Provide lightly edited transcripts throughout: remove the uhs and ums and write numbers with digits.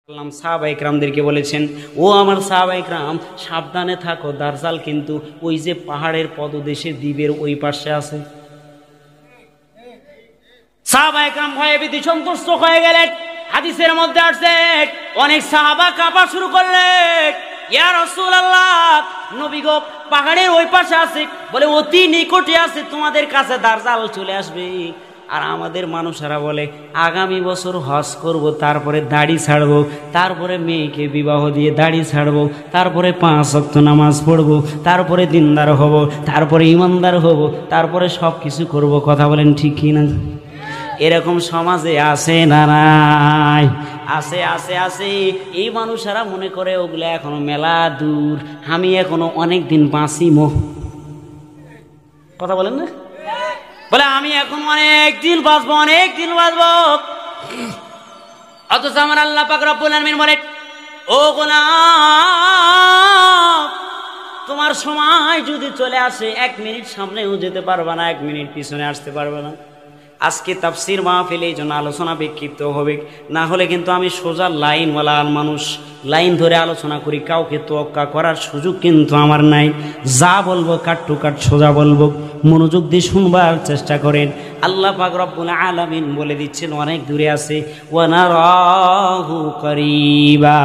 সাহাবায়ে কেরামদেরকে বলেছেন, ও আমার সাহাবায়ে কেরাম, সাবধানে থাকো, দাজ্জাল কিন্তু ওই যে পাহাড়ের পদদেশে দ্বীপের ওই পাশে আছে। সাহাবায়ে কেরাম ভয়ে ভীতি সন্তুষ্ট হয়ে গেলেন। হাদিসের মধ্যে আসছে অনেক সাহাবা কাঁপা শুরু করলেন, ইয়া রাসূলুল্লাহ, নবী গো, পাহাড়ের ওই পাশে আছে, বলে অতি নিকটে আছে, তোমাদের কাছে দাজ্জাল চলে আসবে। আর আমাদের মানুষেরা বলে আগামী বছর হজ করব, তারপরে দাড়ি ছাড়বো, তারপরে মেয়েকে বিবাহ দিয়ে দাড়ি ছাড়বো, তারপরে 5 ওয়াক্ত নামাজ পড়বো, তারপরে দিনদার হব, তারপরে ইমানদার হব, তারপরে সব কিছু করব। কথা বলেন ঠিক কি না? এরকম সমাজে আছে না নাই? আছে আছে আছে। এই মানুষেরা মনে করে ওগুলো এখনো মেলা দূর, আমি এখনো অনেক দিন বাঁচিমো। কথা বলেন না? বলে আমি এখন অনেক দিন বাঁচবো, অনেক দিন বাঁচবো। অথচ আমার আল্লাহ পাক রব্বুল আলামিন বলে, ও গোলাম, তোমার সময় যদি চলে আসে 1 মিনিট সামনেও যেতে পারবে না, 1 মিনিট পিছনে আসতে পারবে না। আজকে তাফসীর মাহফিলে এই জন্য আলোচনা বিক্ষিপ্ত হবে, না হলে কিন্তু আমি সোজা লাইনওয়ালা মানুষ, লাইন ধরে আলোচনা করি, কাউকে তোয়াক্কা করার সুযোগ কিন্তু আমার নাই। যা বলবো কাট টু কাট সোজা বলবো, মনোযোগ দিয়ে শুনবার চেষ্টা করেন। আল্লাহ পাক রব্বুল আলামিন বলে দিচ্ছেন অনেক দূরে আছে, ওয়া নারাহু করিবা।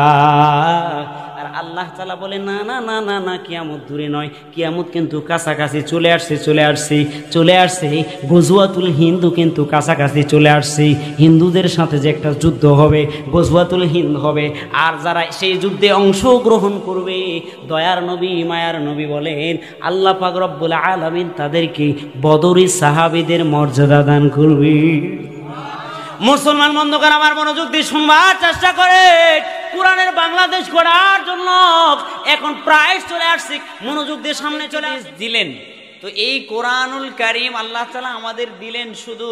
আর আল্লাহ তাআলা বলে না না না না না, কিয়ামত দূরে নয়, কিয়ামত কিন্তু কাছাকাছি চলে আসছে, চলে আসছে, চলে আসছে। গজওয়াতুল হিন্দ কিন্তু কাছাকাছি চলে আসছে। হিন্দুদের সাথে যে একটা যুদ্ধ হবে, গজওয়াতুল হিন্দ হবে, আর যারা সেই যুদ্ধে অংশগ্রহণ করবে, দয়ার নবী মায়ার নবী বলেন আল্লাহ পাক রব্বুল আলামিন তাদেরকে বদরি সাহাবীদের মর্যাদা দান করবে। মুসলমান বন্ধুগণ, আমার মনোযোগ দিয়ে শুনবার চেষ্টা করে। কোরআনের বাংলাদেশ গড়ার জন্য এখন প্রায় চলে আসছে, মনোযোগ দিয়ে সামনে চলে দিলেন। তো এই কোরআনুল কারীম আল্লাহ তাআলা আমাদের দিলেন শুধু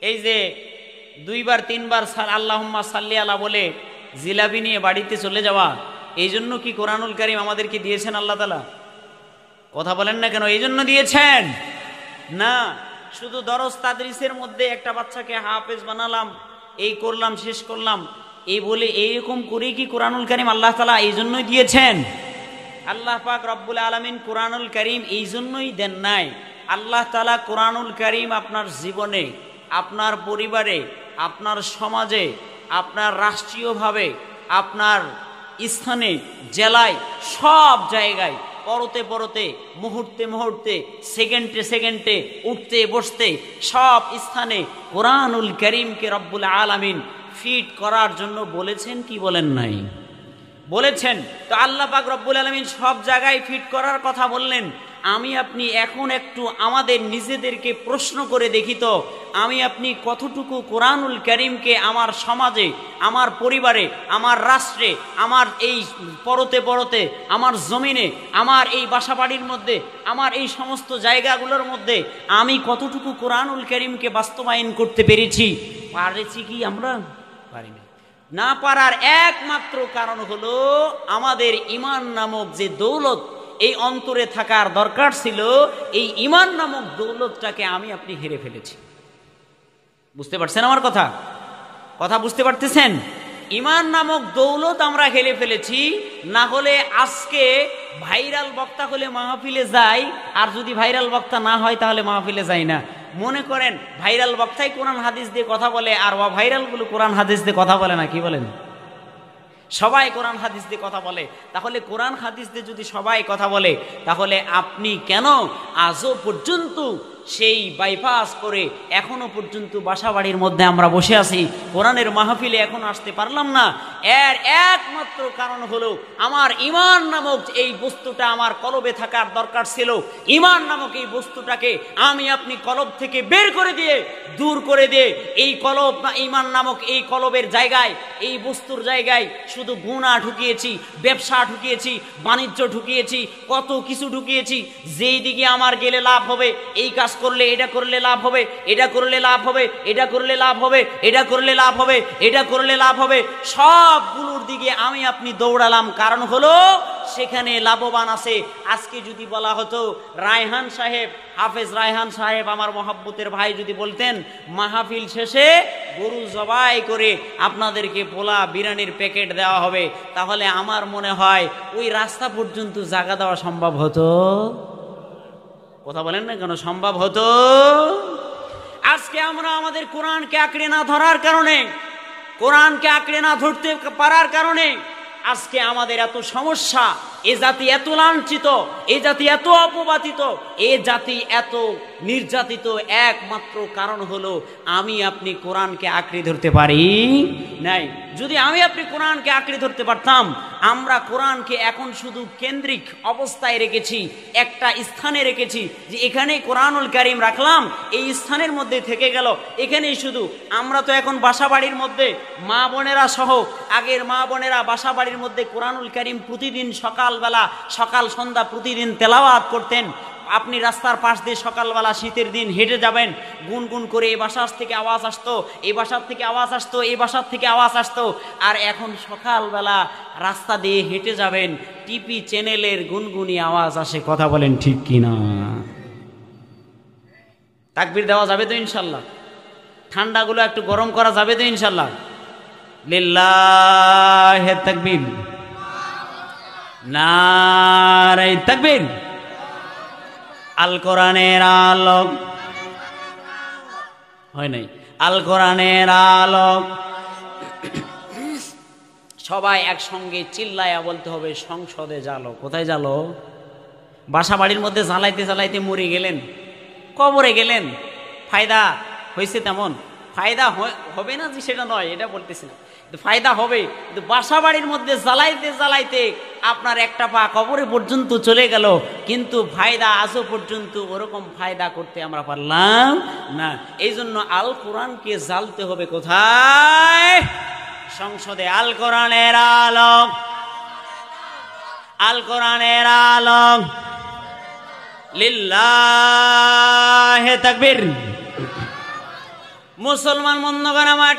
এই যে 2 বার 3 বার আল্লাহুম্মা সাল্লি আলা বলে জিলাপি নিয়ে বাড়িতে চলে যাওয়া, এই জন্য কি কোরআনুল কারীম আমাদেরকে দিয়েছেন আল্লাহ তাআলা? কথা বলেন না কেন? এই জন্য দিয়েছেন না। শুধু দরস তাদরিসের মধ্যে একটা বাচ্চাকে হাফেজ বানালাম, এই করলাম, শেষ করলাম, এই বলে এইরকম করে কি কোরআনুল কারীম আল্লাহ তাআলা এই জন্যই দিয়েছেন? আল্লাহ পাক রব্বুল আলামিন কোরআনুল কারীম এই জন্যই দেন নাই। আল্লাহ তাআলা কোরআনুল কারীম আপনার জীবনে, আপনার পরিবারে, আপনার সমাজে, আপনার রাষ্ট্রীয়ভাবে, আপনার স্থানে, জেলায়, সব জায়গায়, পরতে পরতে, মুহূর্তে মুহূর্তে, সেকেন্ডে সেকেন্ডে, উঠতে বসতে, সব স্থানে কোরআনুল কারীমকে রব্বুল আলামিন ফিট করার জন্য বলেছেন কি বলেন নাই? বলেছেন। তো আল্লাহ পাক রব্বুল আলামিন সব জায়গায় ফিট করার কথা বললেন। আমি আপনি এখন একটু আমাদের নিজেদেরকে প্রশ্ন করে দেখি তো, আমি আপনি কতটুকু কোরআনুল কারীমকে আমার সমাজে, আমার পরিবারে, আমার রাষ্ট্রে, আমার এই পরতে পরতে, আমার জমিনে, আমার এই বাসাবাড়ির মধ্যে, আমার এই সমস্ত জায়গাগুলোর মধ্যে আমি কতটুকু কোরআনুল কারীমকে বাস্তবায়ন করতে পেরেছি? পারেছি কি আমরা? পারিনি। না পারার একমাত্র কারণ হলো আমাদের ঈমান নামক যে দৌলত এই অন্তরে থাকার দরকার ছিল, এই ঈমান নামক দৌলতটাকে আমি আপনি হেরে ফেলেছি। বুঝতে পারছেন আমার কথা? কথা বুঝতে পারতেছেন? ঈমান নামক দৌলত আমরা হেরে ফেলেছি। না হলে আজকে ভাইরাল বক্তা হলে মাহফিলে যাই, আর যদি ভাইরাল বক্তা না হয় তাহলে মাহফিলে যাই না। মনে করেন ভাইরাল বক্তাই কোরআন হাদিস দিয়ে কথা বলে, আর ভাইরালগুলো কোরআন হাদিস দিয়ে কথা বলে না। কি বলেন? সবাই কোরআন হাদিস দিয়ে কথা বলে। তাহলে কোরআন হাদিস দিয়ে যদি সবাই কথা বলে, তাহলে আপনি কেন আজও পর্যন্ত সেই বাইপাস করে এখনো পর্যন্ত বাসাবাড়ির মধ্যে আমরা বসে আছি, কোরআনের মাহফিলে এখন আসতে পারলাম না? এর একমাত্র কারণ হলো আমার ঈমান নামক এই বস্তুটা আমার কলবে থাকার দরকার ছিল। ঈমান নামক এই বস্তুটাকে আমি আপনি কলব থেকে বের করে দিয়ে, দূর করে দিয়ে, এই কলব বা ঈমান নামক এই কলবের জায়গায়, এই বস্তুর জায়গায় শুধু গুনাহ ঢুকিয়েছি, ব্যবসা ঢুকিয়েছি, বাণিজ্য ঢুকিয়েছি, কত কিছু ঢুকিয়েছি। যেই দিকে আমার গেলে লাভ হবে এই কাজ করলে এটা করলে লাভ হবে, এটা করলে লাভ হবে, এটা করলে লাভ হবে, এটা করলে লাভ হবে, এটা করলে লাভ হবে, সবগুলোর দিকে আমি আপনি দৌড়ালাম। কারণ হলো সেখানে লাভবান আছে। আজকে যদি বলা হতো রায়হান সাহেব, হাফেজ রায়হান সাহেব আমার মহব্বতের ভাই যদি বলতেন মাহফিল শেষে গরু জবাই করে আপনাদেরকে পোলা বিরিয়ানির প্যাকেট দেওয়া হবে, তাহলে আমার মনে হয় ওই রাস্তা পর্যন্ত জায়গা দেওয়া সম্ভব হতো। কথা বলেন না কেন? সম্ভব হতো। আজকে আমরা আমাদের কোরআনকে আঁকড়ে না ধরার কারণে, কোরআনকে আঁকড়ে না ধরতে পারার কারণে আজকে আমাদের এত সমস্যা। এ জাতি এত লাঞ্ছিত, এ জাতি এত অপবাদিত, এ জাতি এত নির্যাতিত, একমাত্র কারণ হলো আমি আপনি কোরআনকে আঁকড়ে ধরতে পারি নাই। যদি আমি আপনি কোরআনকে আঁকড়ে ধরতে পারতাম, আমরা কোরআনকে এখন শুধু কেন্দ্রিক অবস্থায় রেখেছি, একটা স্থানে রেখেছি যে এখানেই কোরআনুল কারীম রাখলাম, এই স্থানের মধ্যে থেকে গেল, এখানেই শুধু। আমরা তো এখন বাসা বাড়ির মধ্যে মা বোনেরা সহ, আগের মা বোনেরা বাসা বাড়ির মধ্যে কোরআনুল কারীম প্রতিদিন সকালবেলা, সকাল সন্ধ্যা প্রতিদিন তেলাওয়াত করতেন। আপনি রাস্তার পাশ দিয়ে সকালবেলা শীতের দিন হেঁটে যাবেন, গুনগুন করে এই বাসার থেকে আওয়াজ আসতো, এই বাসার থেকে আওয়াজ আসতো, এই বাসার থেকে আওয়াজ আসতো। আর এখন সকালবেলা রাস্তা দিয়ে হেঁটে যাবেন, টিভি চ্যানেলের গুনগুনি আওয়াজ আসে। কথা বলেন ঠিক কিনা? তাকবীর দেওয়া যাবে তো ইনশাল্লাহ? ঠান্ডাগুলো একটু গরম করা যাবে তো ইনশাল্লাহ? লিল্লাহি তাকবীর, নারে তাকবীর। আল কোরআনের আলোক হয় নাই, আল কোরআনের আলোক। সবাই একসঙ্গে চিল্লায়া বলতে হবে সংসদে জ্বালো। কোথায় জ্বালো? বাসা বাড়ির মধ্যে জ্বালাইতে জ্বালাইতে মরে গেলেন, কবরে গেলেন, ফায়দা হয়েছে? তেমন ফায়দা হবে না যে সেটা নয়, এটা বলতেছি না, ফায়দা হবে। কিন্তু বাসা বাড়ির মধ্যে জ্বালাইতে জ্বালাইতে আপনার একটা পা কবরে পর্যন্ত চলে গেল, কিন্তু ফায়দা আজও পর্যন্ত ওরকম ফায়দা করতে আমরা পারলাম না। এই জন্য আল কোরআনকে জ্বালতে হবে কোথায়? সংসদে। আল কোরআনের আলোক, আল কোরআনের আলোক। লিল্লাহি তাকবীর। মুসলমান বন্ধুগণ আমার,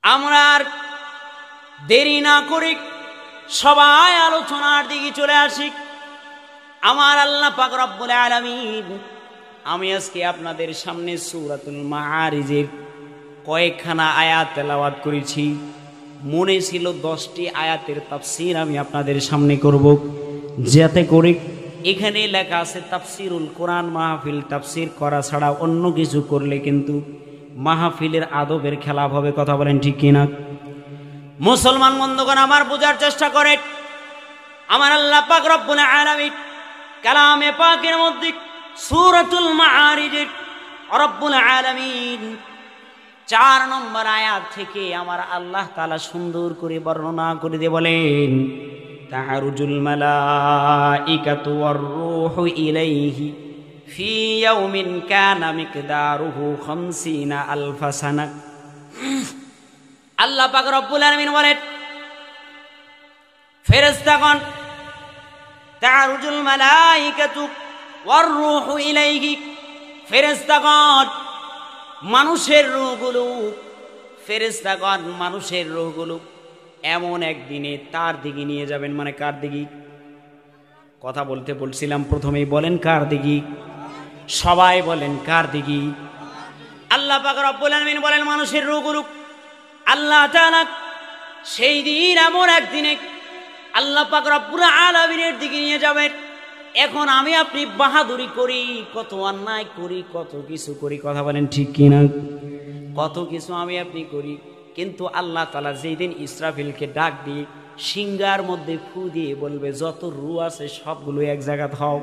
আমরা আর দেরি না করি, সবাই আলোচনার দিকে চলে আসি। আমার আল্লাহ পাক রব্বুল আলামিন, আমি আজকে আপনাদের সামনে সূরাতুল মাআরিজের কয়েকখানা আয়াত তেলাওয়াত করেছি। মনে ছিল 10টি আয়াতের তাফসীর আমি আপনাদের সামনে করব, যাতে করে এখানে লেখা আছে তাফসীরুল কোরআন মাহফিল। তাফসীর করা ছাড়া অন্য কিছু করলে কিন্তু মাহফিলের আদবের খেলাপ হবে। কথা বলেন ঠিক কিনা? মুসলমান বন্ধুগণ আমার, বোঝার চেষ্টা করেন। আমার আল্লাহ পাক রব্বুল আলামিন কালামে পাকের মধ্যে সূরাতুল মাআরিজের রব্বুল আলামিন 4 নম্বর আয়াত থেকে আমার আল্লাহ তাআলা সুন্দর করে বর্ণনা করে দিয়ে বলেন, তা'রুজুল মালাইকাতু ওয়ার রূহু ইলাইহি ফি ইয়াউমিন কানা মিকদারুহু 50 আলফা সানা। আল্লাহ পাক রব্বুল আলামিন বলেন, ফেরেশতাগণ, তা'রুজুল মালাইকাতু ওয়ার রূহু ইলাইহি, ফেরেশতাগণ মানুষের রূহগুলো, ফেরেশতাগণ মানুষের রূহগুলো এমন একদিনে তার দিকে নিয়ে যাবেন। মানে কার দিকে? কথা বলতে বলছিলাম প্রথমেই, বলেন কার দিকে? সবাই বলেন কার দিকে? আল্লাহ পাক রব্বুল আলামিন বলেন মানুষের রূহগুলো আল্লাহ তাআলা সেই দিন এমন একদিনে আল্লাহ পাক রব্বুল আলামিনের দিকে নিয়ে যাবেন। এখন আমি আপনি বাহাদুরি করি, কত অন্যায় করি, কত কিছু করি। কথা বলেন ঠিক কিনা? কত কিছু আমি আপনি করি, কিন্তু আল্লাহ তাআলা যেই দিন ইসরাফিলকে ডাক দিয়ে সিংহার মধ্যে ফু দিয়ে বলবে যত রূহ আছে সবগুলো এক জায়গায় হও,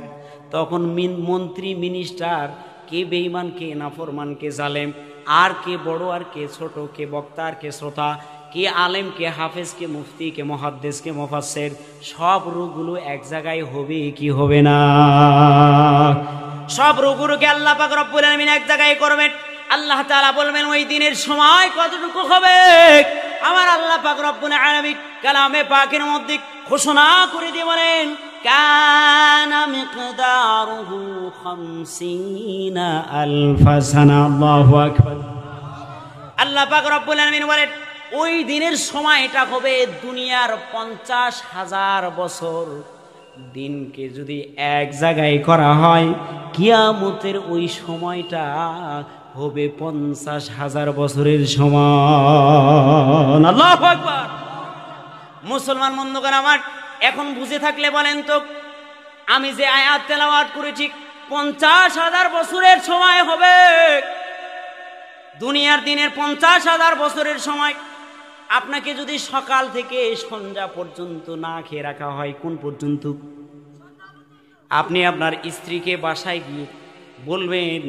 তখন মন্ত্রী মিনিস্টার, কে বেঈমান, কে নাফরমান, কে জালেম, আর কে বড় আর কে ছোট, কে বক্তা আর কে শ্রোতা, কে আলেম, কে হাফেজ, কে মুফতি, কে মুহাদ্দিস, কে মুফাসসির, সব রূহগুলো এক জায়গায় হবে কি হবে না? সব রূহগুলোকে আল্লাহ পাক রব্বুল আলামিন এক জায়গায় করবেন। আল্লাহ তাআলা বলবেন ওই দিনের সময় কতটুকু হবে? আমার আল্লাহ পাক রব্বুল আলামিন কালামে পাকের মধ্যে ঘোষণা করে দিয়ে বলেন, কানা মিকদারুহু 50 আলফ সানা। আল্লাহু আকবার। আল্লাহ পাক রব্বুল আলামিন বলেন ওই দিনের সময়টা হবে দুনিয়ার 50,000 বছর। দিনকে যদি এক জায়গায় করা হয়, কিয়ামতের ওই সময়টা হবে 50,000 বছরের সমান। আল্লাহু আকবার। মুসলমান বন্ধুগণ আমার, এখন বুঝে থাকলে বলেন তো, আমি যে আয়াত তেলাওয়াত করেছি 50,000 বছরের সময় হবে, দুনিয়ার দিনের 50,000 বছরের সময়। আপনাকে যদি সকাল থেকে সন্ধ্যা পর্যন্ত না খেয়ে রাখা হয়, কোন পর্যন্ত? আপনি আপনার স্ত্রীকে বাসায় গিয়ে বলবেন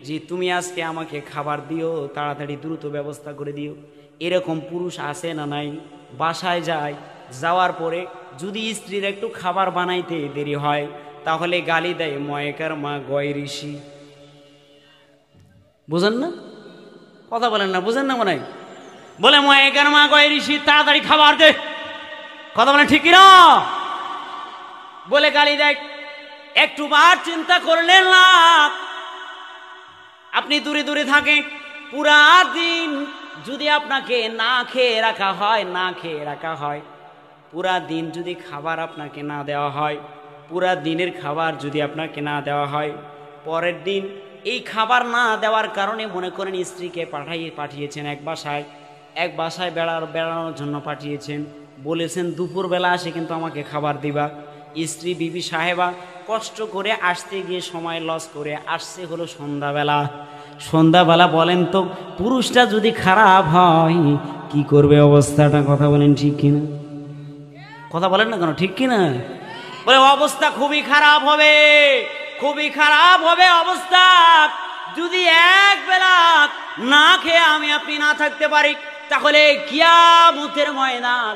যে তুমি আজকে আমাকে খাবার দিও, তাড়াতাড়ি দ্রুত ব্যবস্থা করে দিও। এরকম পুরুষ আছে না নাই? বাসায় যায়, যাওয়ার পরে যদি স্ত্রীর একটু খাবার বানাইতে দেরি হয়, তাহলে গালি দেয়, ময়কার মা গয় ঋষি। বুঝেন না? কথা বলেন না, বুঝেন না? মনে হয় বলে ময়কার মা গয় ঋষি, তাড়াতাড়ি খাবার দে। কথা বলেন ঠিক কিনা? বলে গালি দেয়। একটু বার চিন্তা করলেন না? আপনি দূরে দূরে থাকেন, পুরা দিন যদি আপনাকে না খেয়ে রাখা হয়, না খেয়ে রাখা হয়, পুরা দিন যদি খাবার আপনাকে না দেওয়া হয়, পুরা দিনের খাবার যদি আপনাকে না দেওয়া হয়, পরের দিন এই খাবার না দেওয়ার কারণে মনে করেন স্ত্রীকে পাঠিয়েছেন এক বাসায় বেড়ানোর জন্য পাঠিয়েছেন, বলেছেন দুপুরবেলা আসে কিন্তু আমাকে খাবার দিবা। স্ত্রী বিবি সাহেবা কষ্ট করে আসতে গিয়ে সময় লস করে আসছে হলো সন্ধ্যাবেলা। বলেন তো, পুরুষটা যদি খারাপ হয় কি করবে অবস্থাটা? কথা বলেন ঠিক কিনা? কথা বলেন না কেন? ঠিক কিনা? বলে অবস্থা খুবই খারাপ হবে, খুবই খারাপ হবে অবস্থা। যদি এক বেলা না খেয়ে আমি আপনি না থাকতে পারি, তাহলে কিয়ামতের ময়দান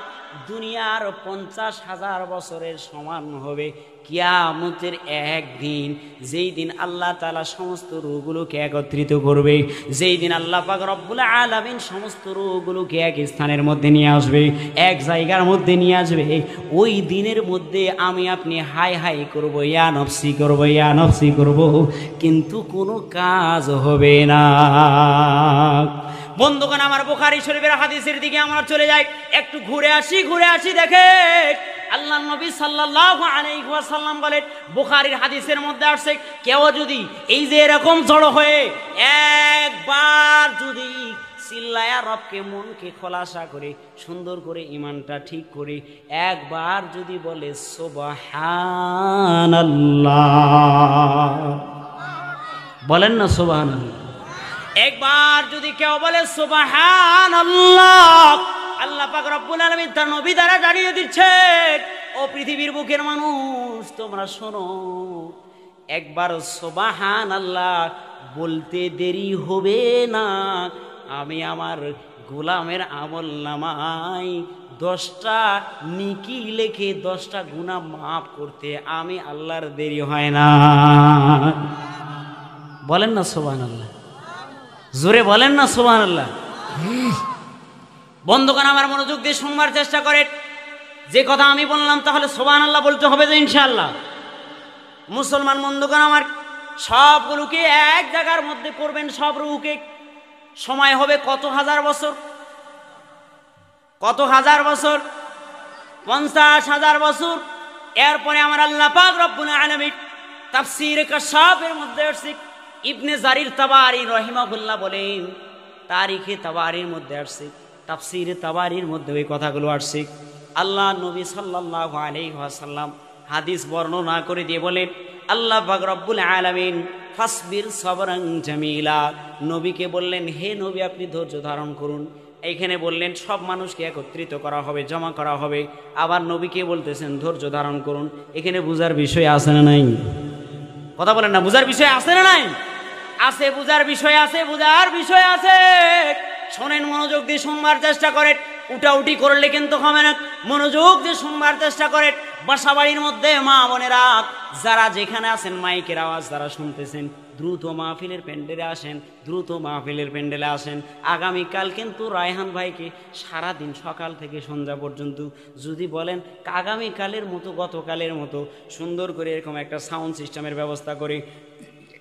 দুনিয়ার 50,000 বছরের সমান হবে। কিয়ামতের একদিন, যেই দিন আল্লাহ তাআলা সমস্ত রূহগুলোকে একত্রিত করবে, যেই দিন আল্লাহ পাক রব্বুল আলামিন সমস্ত রূহগুলোকে এক স্থানের মধ্যে নিয়ে আসবে, এক জায়গার মধ্যে নিয়ে আসবে, ওই দিনের মধ্যে আমি আপনি হাই হাই করব, ইয়া নফসি করব, ইয়া নফসি করব, কিন্তু কোনো কাজ হবে না। বন্ধুগণ আমার, বুখারী শরীফের হাদিসের দিকে আমরা চলে যাই, একটু ঘুরে আসি দেখে আল্লাহ নবী সাল্লাল্লাহু আলাইহি ওয়াসাল্লাম বলেন, বুখারীর হাদিসের মধ্যে আসছে, কেউ যদি এই যে এরকম জড়ো হয়ে একবার যদি চিল্লায়া রবকে মনকে খোলাসা করে সুন্দর করে ইমানটা ঠিক করে একবার যদি বলে সুবহানাল্লাহ, বলেন না সুবহানাল্লাহ, একবার যদি কেউ বলে সুবহানাল্লাহ, আল্লাহ পাক রব্বুল আলামিন তার নবী দ্বারা জানিয়ে দিচ্ছে, ও পৃথিবীর বুকের মানুষ তোমরা শোনো, একবার সুবহানাল্লাহ বলতে দেরি হবে না, আমি আমার গোলামের আমলনামায় 10টা নেকি লিখে 10টা গুনাহ মাফ করতে আমি আল্লাহর দেরি হয় না। বলেন না সুবহানাল্লাহ, জোরে বলেন না সুবহানাল্লাহ। বন্ধুগণ আমার, মনোযোগ দিয়ে শুনবার চেষ্টা করেন, যে কথা আমি বললাম তাহলে সুবহানাল্লাহ বলতে হবে যে ইনশাআল্লাহ। মুসলমান বন্ধুগণ আমার, সবগুলোকে এক জায়গার মধ্যে করবেন, সব রূহকে। সময় হবে কত হাজার বছর? কত হাজার বছর? 50,000 বছর। এরপরে আমার আল্লাহ পাক রব্বুল আলামিন তাফসীরে কাশফের মধ্যে আসছে, ইবনে জারির তাবারি রহিমাহুল্লাহ বলেন, তারিখে তাবারির মধ্যে আসছে, তাফসীরে তাবারির মধ্যে ওই কথাগুলো আসছে। আল্লাহ নবী সাল্লাল্লাহু আলাইহি ওয়াসাল্লাম হাদিস বর্ণনা করে দিয়ে বলেন, আল্লাহ পাক রব্বুল আলামিন ফাসবির সবরান জামিলা, নবীকে বললেন, হে নবী আপনি ধৈর্য ধারণ করুন। এইখানে বললেন সব মানুষকে একত্রিত করা হবে, জমা করা হবে, আবার নবীকে বলতেছেন ধৈর্য ধারণ করুন। এখানে বুঝার বিষয় আছে না নাই? কথা বলেন না, বুঝার বিষয় আছে না নাই? আছে, বুঝার বিষয় আছে, বুঝার বিষয় আছে। শোনেন, মনোযোগ দিয়ে শুনবার চেষ্টা করেন, উঠাউটি করলে কিন্তু হবে না, মনোযোগ দিয়ে শুনবার চেষ্টা করেন। বাসাবাড়ির মধ্যে মা বোনেরা যারা যেখানে আছেন, মাইকের আওয়াজ যারা শুনতেছেন, দ্রুত মাহফিলের প্যান্ডেলে আসেন, দ্রুত মাহফিলের প্যান্ডেলে আসেন। আগামীকাল কিন্তু রায়হান ভাইকে সারাদিন সকাল থেকে সন্ধ্যা পর্যন্ত যদি বলেন আগামীকালের মতো গতকালের মতো সুন্দর করে এরকম একটা সাউন্ড সিস্টেমের ব্যবস্থা করে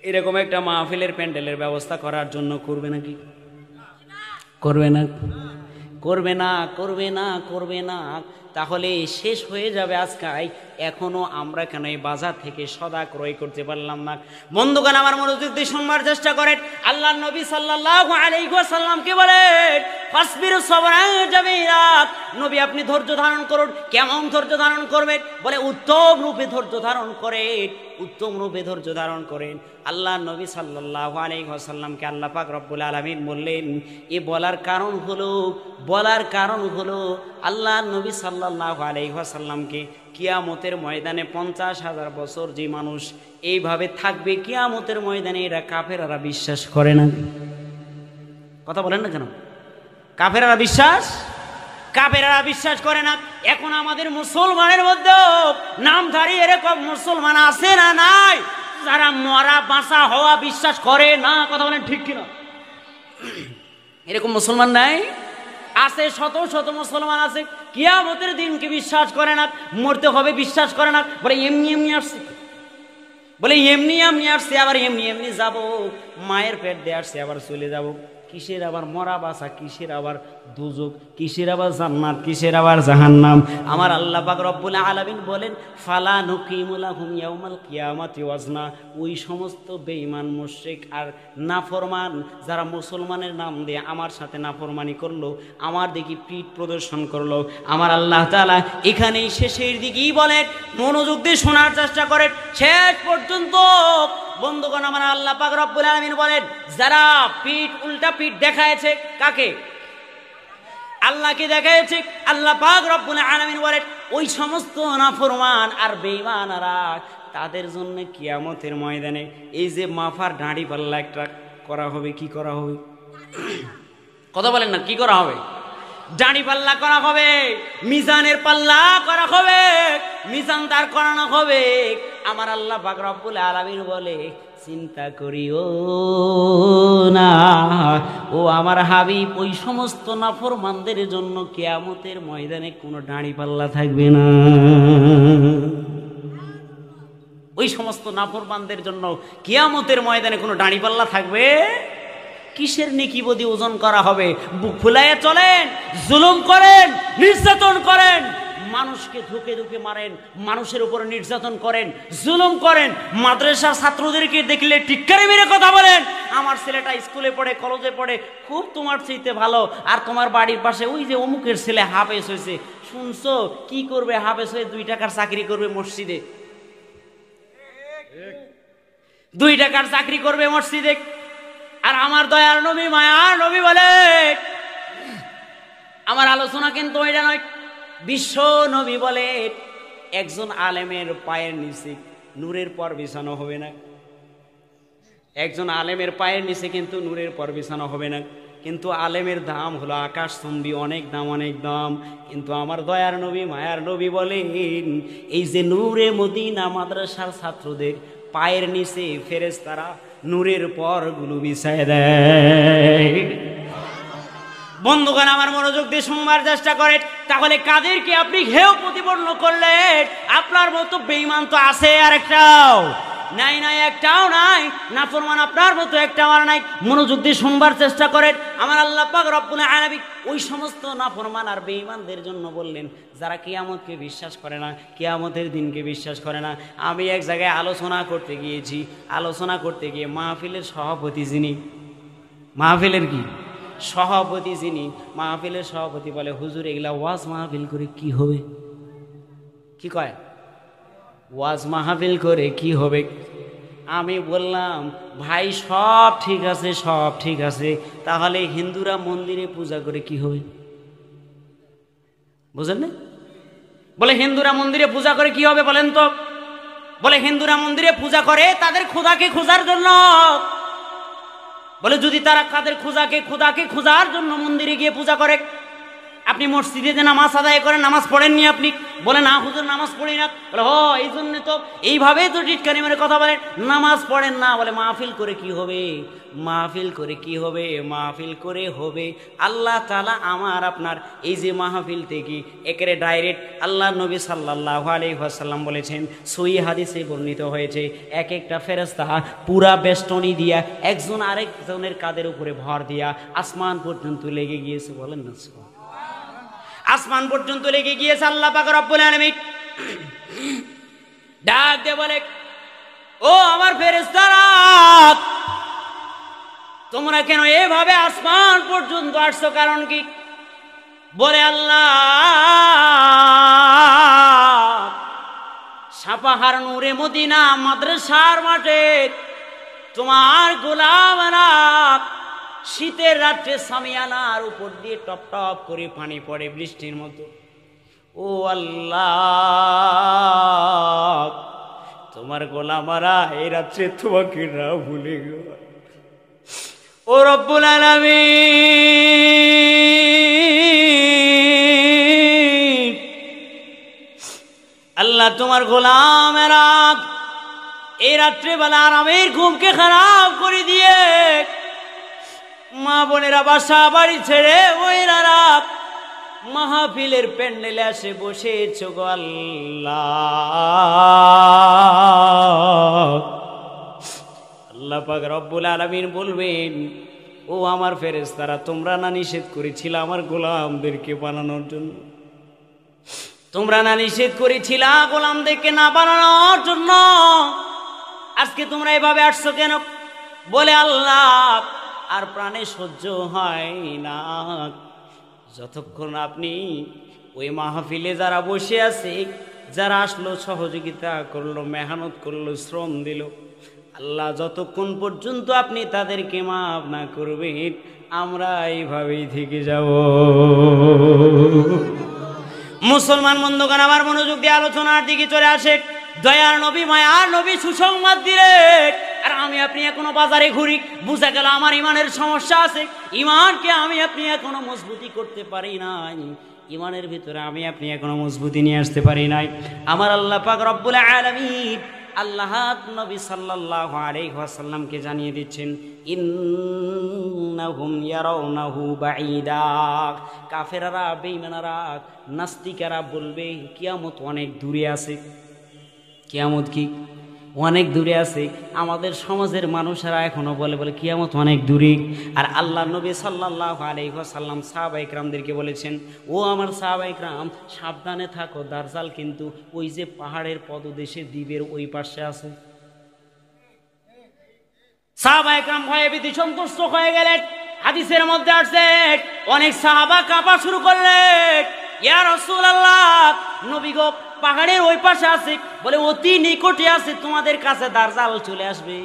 এরকম একটা মাহফিলের প্যান্ডেলের ব্যবস্থা করার জন্য করবে নাকি? করবে না? করবে না, করবে না, করবে না। তাহলে শেষ হয়ে যাবে আজকাই, এখনো আমরা কেন এই বাজার থেকে সদা ক্রয় করতে পারলাম না? বন্ধুগণ আমার মনোযোগ দিয়ে শুনবার চেষ্টা করেন। আল্লাহর নবী সাল্লাল্লাহু আলাইহি ওয়াসাল্লামকে বলেন ফাসবিরু সাবরান জামিলা, নবী আপনি ধৈর্য ধারণ করুন। কেমন ধৈর্য ধারণ করবেন? বলে উত্তম রূপে ধৈর্য ধারণ করেন, উত্তম রূপে ধৈর্য ধারণ করেন। আল্লাহর নবী সাল্লাল্লাহু আলাইহি ওয়াসাল্লামকে আল্লাহ পাক রব্বুল আলামিন বললেন, এ বলার কারণ হলো আল্লাহর নবী সাল্লাল্লাহু আলাইহি ওয়াসাল্লামকে কিয়ামতের ময়দানে 50,000 বছর যে মানুষ এইভাবে থাকবে কিয়ামতের ময়দানে, এরা কাফেররা বিশ্বাস করে না। কথা বলেন না কেন? কাফেররা বিশ্বাস করে না। এখন আমাদের মুসলমানের মধ্যে নামধারী এরকম মুসলমান আছে না নাই, যারা মরা বাঁচা হওয়া বিশ্বাস করে না? কথা বলেন ঠিক কিনা? এরকম মুসলমান নাই? আছে, শত শত মুসলমান আছে কিয়ামতের দিনকে বিশ্বাস করে না, মরতে হবে বিশ্বাস করে না। বলে এমনি এমনি আসছে, আবার এমনি যাব, মায়ের পেট দিয়ে আসছে আবার চলে যাব। কিসের আবার মরা বাঁচা, কিসের আবার দুজক, কিসের আবার জান্নাত, কিসের আবার জাহান্নাম? আমার আল্লাহ পাক রব্বুল আলামিন বলেন ফালা নুকিমু লাহুম ইয়াউমাল কিয়ামাতি ওয়াজনা। ওই সমস্ত বেঈমান মুশরিক আর নাফরমান যারা মুসলমানের নাম দিয়ে আমার সাথে নাফরমানি করলো, আমার দিকে পিঠ প্রদর্শন করলো, আমার আল্লাহ তাআলা এখানেই শেষের দিকেই বলেন, মনোযোগ দিয়ে শোনার চেষ্টা করেন শেষ পর্যন্ত। বন্ধুগণ আমার আল্লাহ পাক রব্বুল আলামিন বলেন যারা পিঠ উল্টা পিঠ দেখায়েছে, কাকে? আল্লাহকে দেখায়েছে। আল্লাহ পাক রব্বুল আলামিন বলেন ওই সমস্ত নাফরমান আর বেঈমানরা তাদের জন্য কিয়ামতের ময়দানে এই যে মাফার দাঁড়ি পাল্লা একটা করা হবে। কি করা হবে? কথা বলেন না, কি করা হবে? দাঁড়ি পাল্লা করা হবে, মিজানের পাল্লা করা হবে, মিজান দাঁড় করানো হবে। আমার আল্লাহ পাক রব্বুল আলামিন বলে চিন্তা করিও না ও আমার হাবিব, ওই সমস্ত নাফরমানদের জন্য কিয়ামতের ময়দানে কোনো দাঁড়ি পাল্লা থাকবে না। ওই সমস্ত নাফরমানদের জন্য কিয়ামতের ময়দানে কোনো দাঁড়ি পাল্লা থাকবে? কিসের নেকিবদি ওজন করা হবে? বুক ফুলাইয়া চলেন, জুলুম করেন, নির্যাতন করেন, মানুষকে ধুকে ধুকে মারেন, মানুষের উপরে নির্যাতন করেন, জুলুম করেন, মাদ্রাসার ছাত্রদেরকে দেখলে টিক্কারি মেরে কথা বলেন, আমার ছেলেটা স্কুলে পড়ে, কলেজে পড়ে, খুব তোমার চাইতে ভালো, আর তোমার বাড়ির পাশে ওই যে অমুকের ছেলে হাফেজ হয়েছে, শুনছো কি করবে? হাফেজ হয়ে 2 টাকার চাকরি করবে মসজিদে, 2 টাকার চাকরি করবে মসজিদে। আর আমার দয়ার নবী মায়ার নবী বলে, আমার আলোচনা কিন্তু এটা নয়, বিশ্ব নবী বলে একজন আলেমের পায়ের নিচে নূরের পর বিছানো হবে না। একজন আলেমের পায়ের নিচে কিন্তু নূরের পর বিছানো হবে না। কিন্তু আলেমের দাম হলো আকাশচুম্বী, অনেক দাম, অনেক দাম। কিন্তু আমার দয়ার নবী মায়ার নবী বলেন এই যে নূরে মদিনা মাদ্রাসার ছাত্রদের পায়ের নিচে ফেরেশতারা নূরের পরগুলো বিছায় দেয়। বন্ধুগণ আমার মনোযোগ দিয়ে শুনবার চেষ্টা করেন। তাহলে কাদেরকে আপনি হেয় প্রতিপন্ন করলেন? আপনার মতো বেঈমান তো আছে আর একটাও নাই, একটাও নাই। নাফরমান আপনার মতো একটাও আর নাই। মনোযোগ দিয়ে শুনবার চেষ্টা করেন। আমার আল্লাহ পাক রব্বুল আলামিন ওই সমস্ত নাফরমান আর বেঈমানদের জন্য বললেন যারা কিয়ামতকে বিশ্বাস করে না, কিয়ামতের দিনকে বিশ্বাস করে না। আমি এক জায়গায় আলোচনা করতে গিয়ে মাহফিলের সভাপতি যিনি, মাহফিলের কি সভাপতি যিনি, মাহফিলের সভাপতি বলে হুজুর এগুলা ওয়াজ মাহফিল করে কি হবে? কি কয়? ওয়াজ মাহফিল করে কি হবে? আমি বললাম ভাই সব ঠিক আছে, সব ঠিক আছে, তাহলে হিন্দুরা মন্দিরে পূজা করে কি হবে? বুঝলেন না? বলে হিন্দুরা মন্দিরে পূজা করে কি হবে বলেন তো? বলে হিন্দুরা মন্দিরে পূজা করে তাদের খোদাকে খোঁজার জন্য। বলে যদি তারা তাদের খোদাকে খোঁজার জন্য মন্দিরে গিয়ে পূজা করে, আপনি মসজিদে যে নামাজ আদায় করেন, নামাজ পড়েননি আপনি? বলে না হুজুর নামাজ পড়ি না। বলে হ এই জন্য তো এইভাবেই তো টিটকারি মেরে কথা বলেন, নামাজ পড়েন না। বলে মাহফিল করে কি হবে, মাহফিল করে কি হবে, মাহফিল করে হবে আল্লাহ তাআলা আমার আপনার এই যে মাহফিল থেকে একেবারে ডাইরেক্ট আল্লাহ নবী সাল্লাল্লাহু আলাইহি ওয়াসাল্লাম বলেছেন, সহিহ হাদিসে বর্ণিত হয়েছে, এক একটা ফেরেশতা পুরা বেষ্টনী দিয়া একজন আরেকজনের কাঁধের উপরে ভর দিয়া আসমান পর্যন্ত লেগে গিয়েছে। বলেন না আসমান পর্যন্ত লেগে গিয়েছে। আল্লাহ পাক রব্বুল আলামিন ডাক দিয়ে বলে, ও আমার ফেরেশতারা তোমরা কেন এভাবে আসমান পর্যন্ত আসছো, কারণ কি? বলে আল্লাহ সাপাহার নূরে মদিনা মাদ্রাসার মাঠে তোমার গোলামেরা শীতের রাত্রে সামিয়ানার উপর দিয়ে টপ টপ করে পানি পড়ে বৃষ্টির মতো। ও আল্লাহ তোমার গোলামেরা এই রাত্রে তোমাকে না ভুলে গেল। ও রব্বুল আলামিন আল্লাহ তোমার গোলামেরা এই রাত্রেবেলা আরামের ঘুমকে খারাপ করে দিয়ে মা বোনেরা বাসা বাড়ি ছেড়ে ওই রাত মাহফিলের প্যান্ডেলে এসে বসেছ গো আল্লাহ। আল্লাহ পাক রব্বুল আলামিন বলবেন, ও আমার ফেরেশতারা তোমরা না নিষেধ করেছিলে আমার গোলামদেরকে বানানোর জন্য, তোমরা না নিষেধ করেছিলা গোলামদেরকে না বানানোর জন্য, আজকে তোমরা এভাবে আসছো কেন? বলে আল্লাহ আর প্রাণে সহ্য হয় না, যতক্ষণ আপনি ওই মাহফিলে যারা বসে আছে, যারা আসলো সহযোগিতা করলো, মেহনত করলো, শ্রম দিল, আল্লাহ যতক্ষণ পর্যন্ত আপনি তাদেরকে মাফ না করবেন আমরা এইভাবেই থেকে যাব। মুসলমান বন্ধুগণ আমার মনোযোগ দিয়ে আলোচনার দিকে চলে আসে। দয়ার নবী মায়ার নবী সুসংবাদ দিলেন, আর আমি আপনি এখনো বাজারে ঘুরি, বুঝা গেল আমার ইমানের সমস্যা আছে, ইমানকে আমি আপনি এখনো মজবুতি করতে পারি নাই, ইমানের ভিতরে আমি আপনি এখনো মজবুতি নিয়ে আসতে পারি নাই। আমার আল্লাহ পাক রব্বুল আলামিন আল্লাহ নবী সাল্লাল্লাহু আলাইহি ওয়াসাল্লামকে জানিয়ে দিচ্ছেন, ইন্নাহুম ইয়ারাউনাহু বাঈদা। কাফেররা, বেঈমানরা, নাস্তিকেরা বলবে কিয়ামত অনেক দূরে আছে। কিয়ামত কি অনেক দূরে আছে। আমাদের সমাজের মানুষেরা এখনো বলে কিয়ামত অনেক দূরে। আর আল্লাহ নবী সাল্লাল্লাহু আলাইহি ওয়াসাল্লাম সাহাবায়ে কিরামদেরকে বলেছেন, ও আমার সাহাবায়ে কিরাম সাবধানে থাকো, দাজ্জাল কিন্তু ওই যে পাহাড়ের পদদেশে দ্বীপের ওই পাশে আছে। সাহাবায়ে কিরাম ভয়ে ভীতি সন্তুষ্ট হয়ে গেলেন। হাদিসের মধ্যে আসছে অনেক সাহাবা কাঁপা শুরু করলেন, ইয়া রাসূলুল্লাহ নবী গো পাহাড়ের ওই পাশে আছে, বলে অতি নিকটে আছে, তোমাদের কাছে দাজ্জাল চলে আসবে।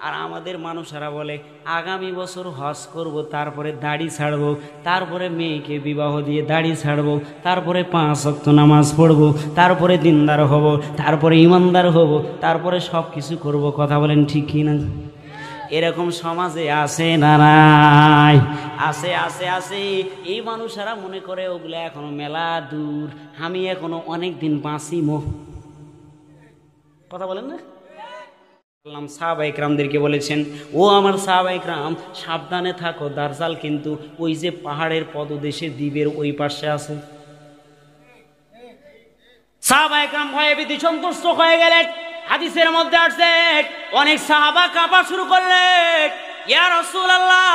আর আমাদের মানুষেরা বলে আগামী বছর হজ করব, তারপরে দাড়ি ছাড়বো, তারপরে মেয়েকে বিবাহ দিয়ে দাড়ি ছাড়বো, তারপরে 5 ওয়াক্ত নামাজ পড়বো, তারপরে দিনদার হব, তারপরে ইমানদার হব, তারপরে সব কিছু করব। কথা বলেন ঠিক কি না? এরকম সমাজে আছে না নাই? আছে আছে আছে। এই মানুষেরা মনে করে ওগুলা এখনো মেলা দূর, আমি এখনো অনেক দিন বাঁচিব। কথা বলেন না? সাহাবায়ে কিরামদেরকে বলেছেন, ও আমার সাহাবায়ে কিরাম সাবধানে থাকো, দাজ্জাল কিন্তু ওই যে পাহাড়ের পদদেশে দ্বীপের ওই পাশে আছে। সাহাবায়ে কিরাম ভয়ে ভীতি সন্তুষ্ট হয়ে গেলেন। হাদিসের মধ্যে আসছে অনেক সাহাবা কাঁপা শুরু করলেন, ইয়া রাসূলুল্লাহ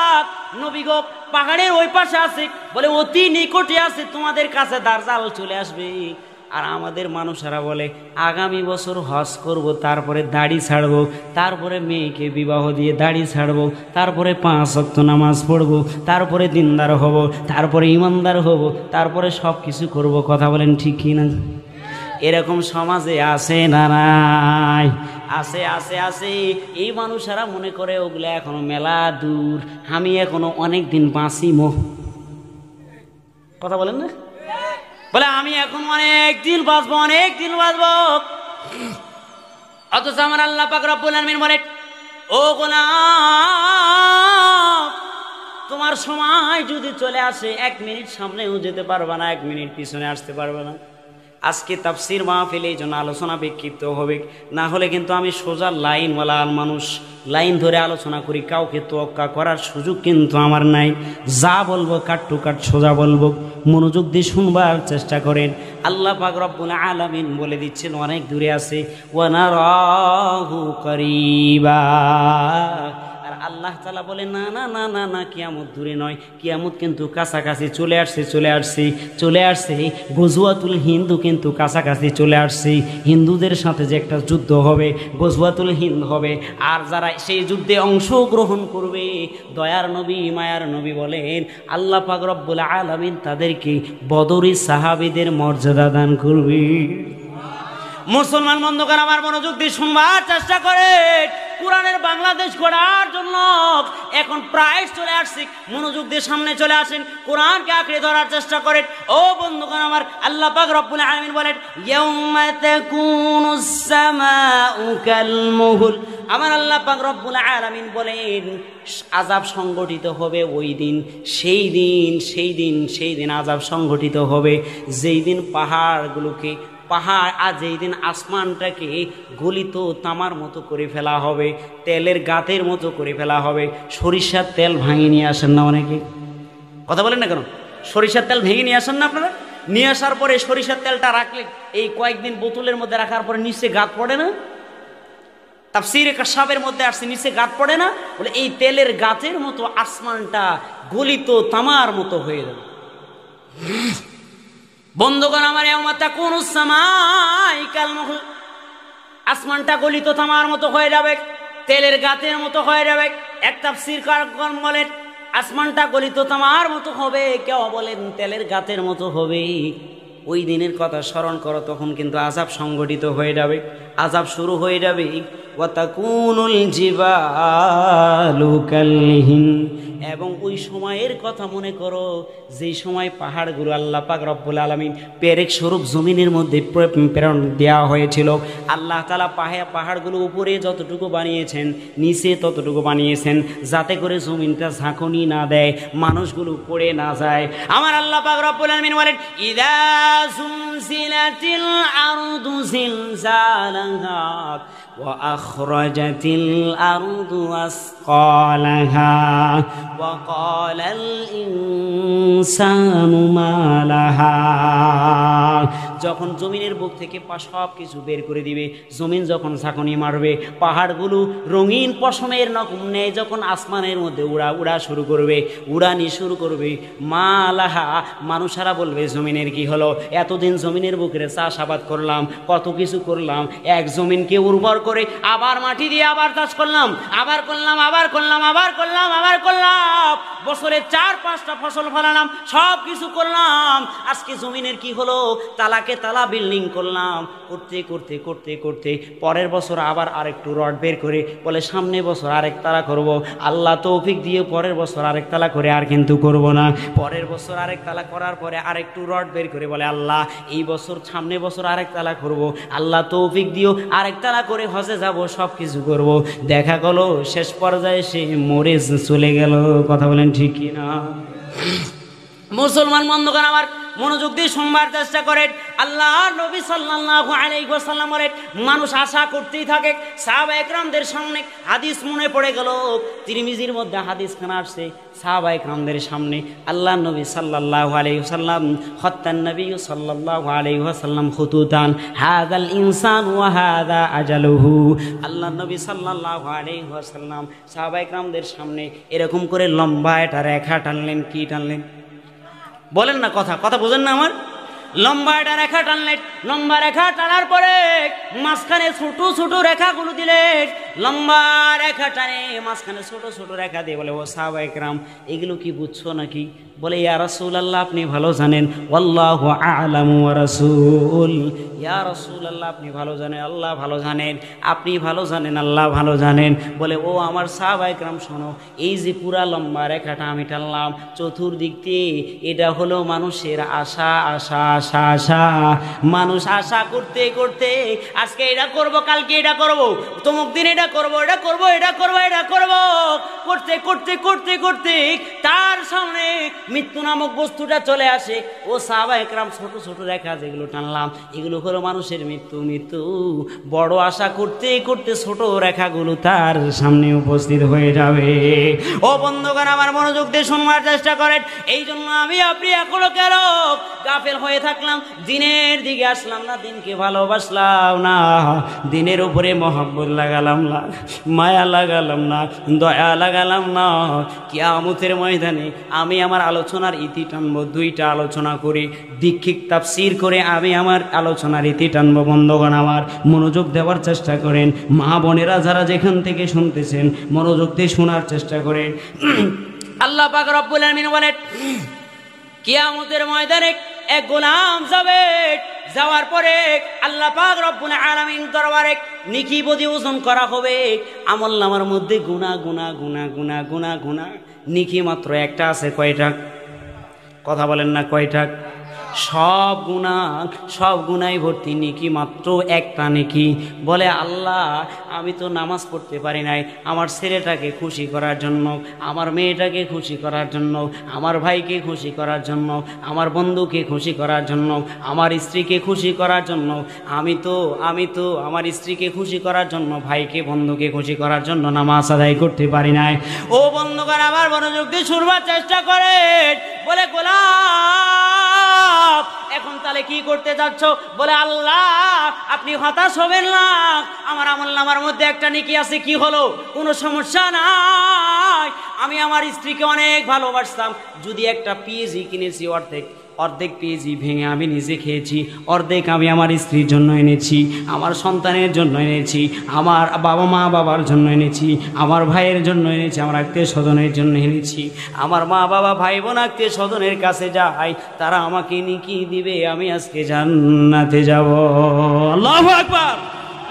নবী গো পাহাড়ের ওই পাশে আছে, বলে অতি নিকটে আছে, তোমাদের কাছে দাজ্জাল চলে আসবে। আর আমাদের মানুষেরা বলে আগামী বছর হজ করব, তারপরে দাড়ি ছাড়বো, তারপরে মেয়েকে বিবাহ দিয়ে দাড়ি ছাড়বো, তারপরে 5 ওয়াক্ত নামাজ পড়বো, তারপরে দিনদার হব, তারপরে ইমানদার হব, তারপরে সব কিছু করব। কথা বলেন ঠিক কি না? এরকম সমাজে আছে না নাই? আছে আছে আছে। এই মানুষেরা মনে করে ওগুলো এখনো মেলা দূর, আমি এখনো অনেক দিন বাঁচিব। কথা বলেন না? বলে আমি এখন অনেক দিন বাঁচবো, অনেক দিন বাঁচবো। অথচ আমার আল্লাহ পাক রব্বুল আলামিন বলে, ও গোলাম তোমার সময় যদি চলে আসে 1 মিনিট সামনেও যেতে পারবে না, 1 মিনিট পিছনে আসতে পারবে না। আজকে তাফসীর মাহফিলে এই জন্য আলোচনা বিক্ষিপ্ত হবে, না হলে কিন্তু আমি সোজা লাইনওয়ালা মানুষ, লাইন ধরে আলোচনা করি, কাউকে তোয়াক্কা করার সুযোগ কিন্তু আমার নাই। যা বলবো কাট টু কাট সোজা বলবো, মনোযোগ দিয়ে শুনবার চেষ্টা করেন। আল্লাহ পাক রব্বুল আলামিন বলে দিচ্ছেন অনেক দূরে আছে, ওয়া নারাহু করিবা। আর আল্লাহ তাআলা বলে না না না না না, কিয়ামত দূরে নয়, কিয়ামত কিন্তু কাছাকাছি চলে আসছে, চলে আসছে, চলে আসছে। গজওয়াতুল হিন্দু কিন্তু কাছাকাছি চলে আসছে। হিন্দুদের সাথে যে একটা যুদ্ধ হবে, গজওয়াতুল হিন্দ হবে, আর যারা সেই যুদ্ধে অংশগ্রহণ করবে, দয়ার নবী মায়ার নবী বলেন আল্লাহ পাক রব্বুল আলামিন তাদেরকে বদরি সাহাবীদের মর্যাদা দান করবে। মুসলমান বন্ধুগণ আমার মনোযোগ দিয়ে শুনবার চেষ্টা করে, কোরআনের বাংলাদেশ গড়ার জন্য এখন প্রায় চলে আসছে। মনোযোগ দিয়ে সামনে চলে আসেন, কোরআনকে আঁকড়ে ধরার চেষ্টা করেন। ও বন্ধুগণ আমার, আল্লাহ পাক রব্বুল আলামিন বলেন ইয়াউমা তাকুনুস সামাউ কাল মুহল। আমার আল্লাহ পাক রব্বুল আলামিন বলেন আযাব সংগঠিত হবে ওই দিন, সেই দিন আযাব সংগঠিত হবে যেই দিন পাহাড়গুলোকে আর যেই দিন আসমানটাকে গলিত তামার মতো করে ফেলা হবে, তেলের গাতের মতো করে ফেলা হবে। সরিষার তেল ভাঙিয়ে নিয়ে আসেন না অনেকে, কথা বলেন না কেন? সরিষার তেল ভেঙে নিয়ে আসেন না আপনারা? নিয়ে আসার পরে সরিষার তেলটা রাখলে এই কয়েকদিন বোতলের মধ্যে রাখার পরে নিচে গাত পড়ে না? তাফসীরে কাশাফের মধ্যে আসছে নিচে গাত পড়ে না? বলে এই তেলের গাতের মতো আসমানটা গলিত তামার মতো হয়ে যাবে। বন্ধুগণ আমার, আসমানটা গলিত তামার মতো হয়ে যাবে, তেলের গাতের মতো হয়ে যাবে। এক তাফসীরকারগণ বলেন আসমানটা গলিত তামার মতো হবে, কেউ বলেন তেলের গাতের মতো হবে। ওই দিনের কথা স্মরণ করো, তখন কিন্তু আযাব সংগঠিত হয়ে যাবে, আযাব শুরু হয়ে যাবে। ওয়াতাকুনুল জিবালু কালহিন, এবং ওই সময়ের কথা মনে করো যেই সময় পাহাড়গুলো আল্লাহ পাক রব্বুল আলামিন পেরেক স্বরূপ জমিনের মধ্যে প্রেরণ দেওয়া হয়েছিল। আল্লাহ তাআলা পাহাড়গুলো উপরে যতটুকু বানিয়েছেন, নিচে ততটুকু বানিয়েছেন, যাতে করে জমিনটা ঝাঁকুনি না দেয়, মানুষগুলো পড়ে না যায়। আমার আল্লাহ পাক রব্বুল আলামিন বলেন ইযা যুলজিলাতিল আরদু জিলজালাহা ওয়া আখরাজাতিল আরদু আসকালাহা ওয়া ক্বালাল ইনসানু মা লাহা। যখন জমিনের বুক থেকে সব কিছু বের করে দিবে, জমিন যখন ঝাঁকুনি মারবে, পাহাড়গুলো রঙিন পশমের নকম নেই যখন আসমানের মধ্যে উড়া শুরু করবে, উড়ানি শুরু করবে, মা লাহা, মানুষেরা বলবে জমিনের কি হলো? এতদিন জমিনের বুকের চাষাবাদ করলাম, কত কিছু করলাম, এক জমিনকে উর্বর করে আবার মাটি দিয়ে আবার চাষ করলাম, আবার করলাম, বছরে 4-5টা ফসল ফলালাম, সব কিছু করলাম। আজকে জমিনের কি হলো? তালাকে তালা বিল্ডিং করলাম, করতে পরের বছর আবার আরেকটু রড বের করে বলে সামনে বছর আরেক তালা করব। আল্লাহ তৌফিক দিয়ে পরের বছর আরেক তালা করে আর কিন্তু করব না। পরের বছর আরেক তালা করার পরে আরেকটু রড বের করে বলে আল্লাহ এই বছর সামনে বছর আরেক তালা করব, আল্লাহ তৌফিক দিও আরেক তালা করে হজে যাব, সব কিছু করব। দেখা গেল শেষ পর্যায়ে সে মরে চলে গেল। কথা বলেন ঠিক কি না? মুসলমান বন্ধুগণ আমার, মনোযোগ দিয়ে শুনবার চেষ্টা করেন। আল্লাহ নবী সাল্লাল্লাহু আলাইহি ওয়াসাল্লাম বলেন মানুষ আশা করতেই থাকে। সাহাবা একরামদের সামনে হাদিস মনে পড়ে গেল, তিরমিজির মধ্যে হাদিস খানা আসছে। সাহাবা একরামদের সামনে আল্লাহ নবী সাল্লাল্লাহু আলাইহি ওয়াসাল্লাম খত্তান নবী সাল্লাল্লাহু আলাইহি ওয়াসাল্লাম খুতুতান হাযাল ইনসান ওয়া হাযা আজালুহু। আল্লাহ নবী সাল্লাল্লাহু আলাইহি ওয়াসাল্লাম সাহাবা একরামদের সামনে এরকম করে লম্বা একটা রেখা টানলেন। কি টানলেন? বলেন না, কথা বোঝেন না আমার? লম্বা একটা রেখা টানলেন। লম্বা রেখা টানার পরে মাঝখানে ছোট ছোট রেখাগুলো দিলেন। লম্বা রেখা টানে মাঝখানে ছোট ছোট রেখা দিয়ে বলে ও সাহাবায়ে কেরাম এগুলো কি বুঝছো নাকি? বলে ইয়া রাসূলুল্লাহ আপনি ভালো জানেন, ওয়াল্লাহু আ'লামু ওয়া রাসূল। ইয়া রাসূলুল্লাহ আপনি ভালো জানেন, আল্লাহ ভালো জানেন, আপনি ভালো জানেন, আল্লাহ ভালো জানেন। বলে ও আমার সাহাবায়ে কেরাম শোনো, এই যে পুরা লম্বা রেখাটা আমি টানলাম চতুর্দিক দিয়ে, এটা হলো মানুষের আশা আশা আশা আশা। মানুষ আশা করতে করতে আজকে এটা করব, কালকে এটা করব, তমুক দিন এটা করব, এটা করব, এটা করব, এটা করব, করতে করতে করতে করতে তার সামনে মৃত্যু নামক বস্তুটা চলে আসে, ও সাহাবা একরাম ছোট ছোট রেখা যেগুলো টানলাম এগুলো হলো মানুষের মৃত্যু। মৃত্যু বড় আশা করতে করতে ছোট রেখাগুলো তার সামনে উপস্থিত হয়ে যাবে। ও বন্ধুগণ, আমার মনোযোগ দিয়ে শুনবার চেষ্টা করেন। এই জন্য আমি আপনি এখনো কেন গাফেল হয়ে থাকলাম, দিনের দিকে আসলাম না, দিনকে ভালোবাসলাম না, দিনের উপরে মহব্বত লাগালাম না, মায়া লাগালাম না, দয়া লাগালাম না। কিয়ামতের ময়দানে আমি আমার আলোচনার ইতি টানবো, দুইটা আলোচনা করে দীক্ষিক তাফসীর করে আমি আমার আলোচনার ইতি টানবো। বন্ধুগণ, আমার মনোযোগ দেওয়ার চেষ্টা করেন। মা বোনেরা যারা যেখান থেকে শুনতেছেন মনোযোগ দিয়ে শোনার চেষ্টা করেন। আল্লাহ পাক রব্বুল আলামিন বলেন, কিয়ামতের ময়দানে এক গোলাম যাবে, যাওয়ার পরে আল্লাহ পাক রব্বুল আলামিন দরবারে নেকি বদি ওজন করা হবে। আমলনামার মধ্যে গুনাহ গুনাহ গুনাহ গুনাহ গুনাহ গুনাহ, নেকি মাত্র একটা আছে। কয়টা? কথা বলেন না, কয়টা? সব গুনাই ভর্তি, নেকি মাত্র একটা নেকি। বলে আল্লাহ, আমি তো নামাজ পড়তে পারি নাই, আমার ছেলেটাকে খুশি করার জন্য, আমার মেয়েটাকে খুশি করার জন্য, আমার ভাইকে খুশি করার জন্য, আমার বন্ধুকে খুশি করার জন্য, আমার স্ত্রীকে খুশি করার জন্য, আমি তো আমার স্ত্রীকে খুশি করার জন্য, ভাইকে বন্ধুকে খুশি করার জন্য নামাজ আদায় করতে পারি নাই। ও বন্ধুগণ, আবার মনোযোগ দিয়ে শুনবার চেষ্টা করেন। বলে গোলাম, এখন তাহলে কি করতে যাচ্ছ? বলে আল্লাহ, আপনি হতাশ হবেন না, আমার আমলনামার মধ্যে একটা নেকি আছে। কি হলো? কোনো সমস্যা নাই, আমি আমার স্ত্রীকে অনেক ভালোবাসতাম, যদি একটা পিএজি কিনেছি, অর্ধেক পেঁয়াজি ভেঙে আমি নিজে খেয়েছি, অর্ধেক আমি আমার স্ত্রীর জন্য এনেছি, আমার সন্তানের জন্য এনেছি, আমার বাবার জন্য এনেছি, আমার ভাইয়ের জন্য এনেছি, আমার আত্মীয় স্বজনের জন্য এনেছি। আমার মা বাবা ভাই বোন আত্মীয় স্বজনের কাছে যাই, তারা আমাকে নেকি দিবে, আমি আজকে জান্নাতে যাব। আল্লাহু আকবার।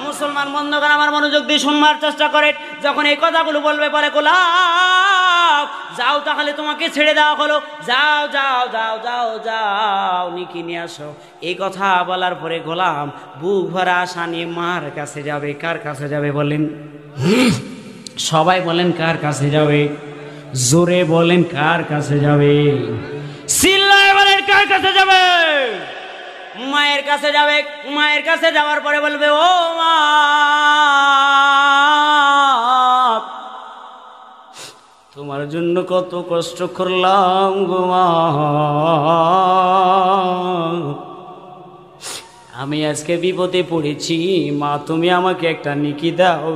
মুসলমান বন্ধুগণ, আমার মনোযোগ দিয়ে শুনবার চেষ্টা করেন। যখন এই কথাগুলো বলবে, বলে গোলাম, যাও তাহলে তোমাকে ছেড়ে দেওয়া হলো, যাও যাও যাও যাও যাও নেকি নিয়ে আসো। এই কথা বলার পরে গোলাম বুক ভরা আশা নিয়ে মার কাছে যাবে। কার কাছে যাবে বলেন? সবাই বলেন, কার কাছে যাবে? জোরে বলেন, কার কাছে যাবে? চিল্লায় বলেন, কার কাছে যাবে? মায়ের কাছে যাবে। মায়ের কাছে যাওয়ার পরে বলবে, ও মা, তোমার জন্য কত কষ্ট করলাম গো মা, আমি আজকে বিপদে পড়েছি মা, তুমি আমাকে একটা নেকি দাও,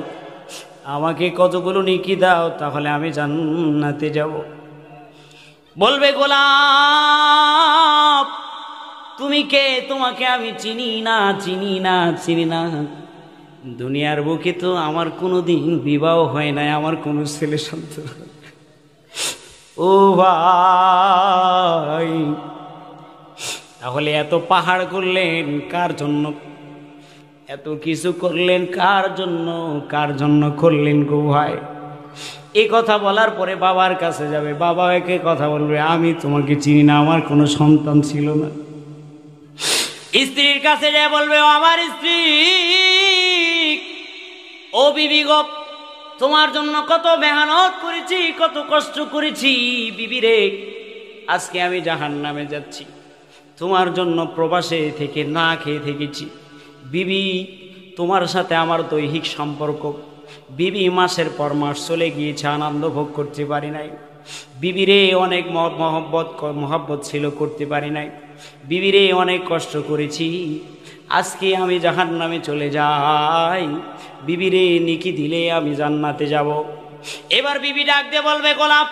আমাকে কতগুলো নেকি দাও, তাহলে আমি জান্নাতে যাব। বলবে গোলাম, তুমি কে? তোমাকে আমি চিনি না, চিনি না, চিনি না। দুনিয়ার বুকে তো আমার কোনোদিন বিবাহ হয় নাই, আমার কোনো ছেলে সন্তান। ও ভাই, তাহলে এত পাহাড় করলেন কার জন্য? এত কিছু করলেন কার জন্য? কার জন্য করলেন গো ভাই? এই কথা বলার পরে বাবার কাছে যাবে। বাবা একে কথা বলবে, আমি তোমাকে চিনি না, আমার কোনো সন্তান ছিল না। স্ত্রীর কাছে যায়, বলবে, ও আমার স্ত্রী, ও বিবি গো, তোমার জন্য কত মেহনত করেছি, কত কষ্ট করেছি বিবি রে, আজকে আমি জাহান্নামে যাচ্ছি, তোমার জন্য প্রবাসে থেকে না খেয়ে থেকেছি। বিবি, তোমার সাথে আমার দৈহিক সম্পর্ক, বিবি মাসের পর মাস চলে গিয়েছে, আনন্দ ভোগ করতে পারি নাই। বিবিরে অনেক মহব্বত ছিল, করতে পারি নাই। বিবিরে অনেক কষ্ট করেছি, আজকে আমি জাহান্নামে চলে যাই, বিবিরে নেকি দিলে আমি জান্নাতে যাব। এবার বিবি ডাক দিয়ে বলবে, গোলাপ,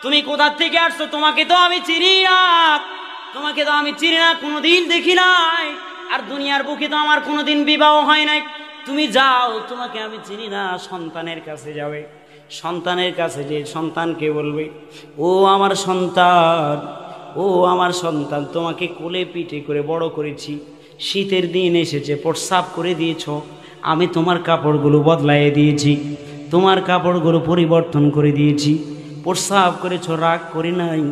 তুমি কোথা থেকে আসছো? তোমাকে তো আমি চিনি না, তোমাকে তো আমি চিনি না, কোনোদিন দেখি নাই, আর দুনিয়ার বুকে তো আমার কোনোদিন বিবাহ হয় নাই। তুমি যাও, তোমাকে আমি চিনি না। সন্তানের কাছে যাবে। সন্তানের কাছে যে সন্তানকে বলবে, ও আমার সন্তান, ও আমার সন্তান, তোমাকে কোলে পিঠে করে বড় করেছি, শীতের দিন এসেছে, প্রস্রাব করে দিয়েছ, আমি তোমার কাপড়গুলো বদলাইয়ে দিয়েছি, তোমার কাপড়গুলো পরিবর্তন করে দিয়েছি, প্রস্রাব করেছ, রাগ করি নাই।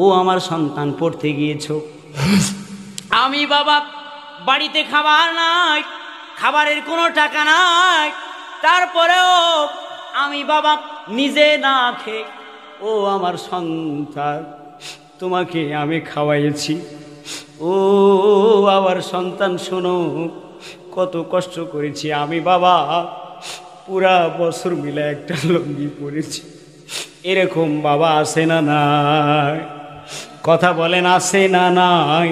ও আমার সন্তান, পড়তে গিয়েছ, আমি বাবা বাড়িতে খাবার নাই, খাবারের কোনো টাকা নাই, তারপরেও আমি বাবা নিজে না খেয়ে, ও আমার সন্তান, তোমাকে আমি খাওয়াইছি। ও আমার সন্তান শোনো, কত কষ্ট করেছি আমি বাবা, পুরা বছর মিলে একটা লুঙ্গি পরেছি। এরকম বাবা আছে না নাই? কথা বলেন, আছে না নাই?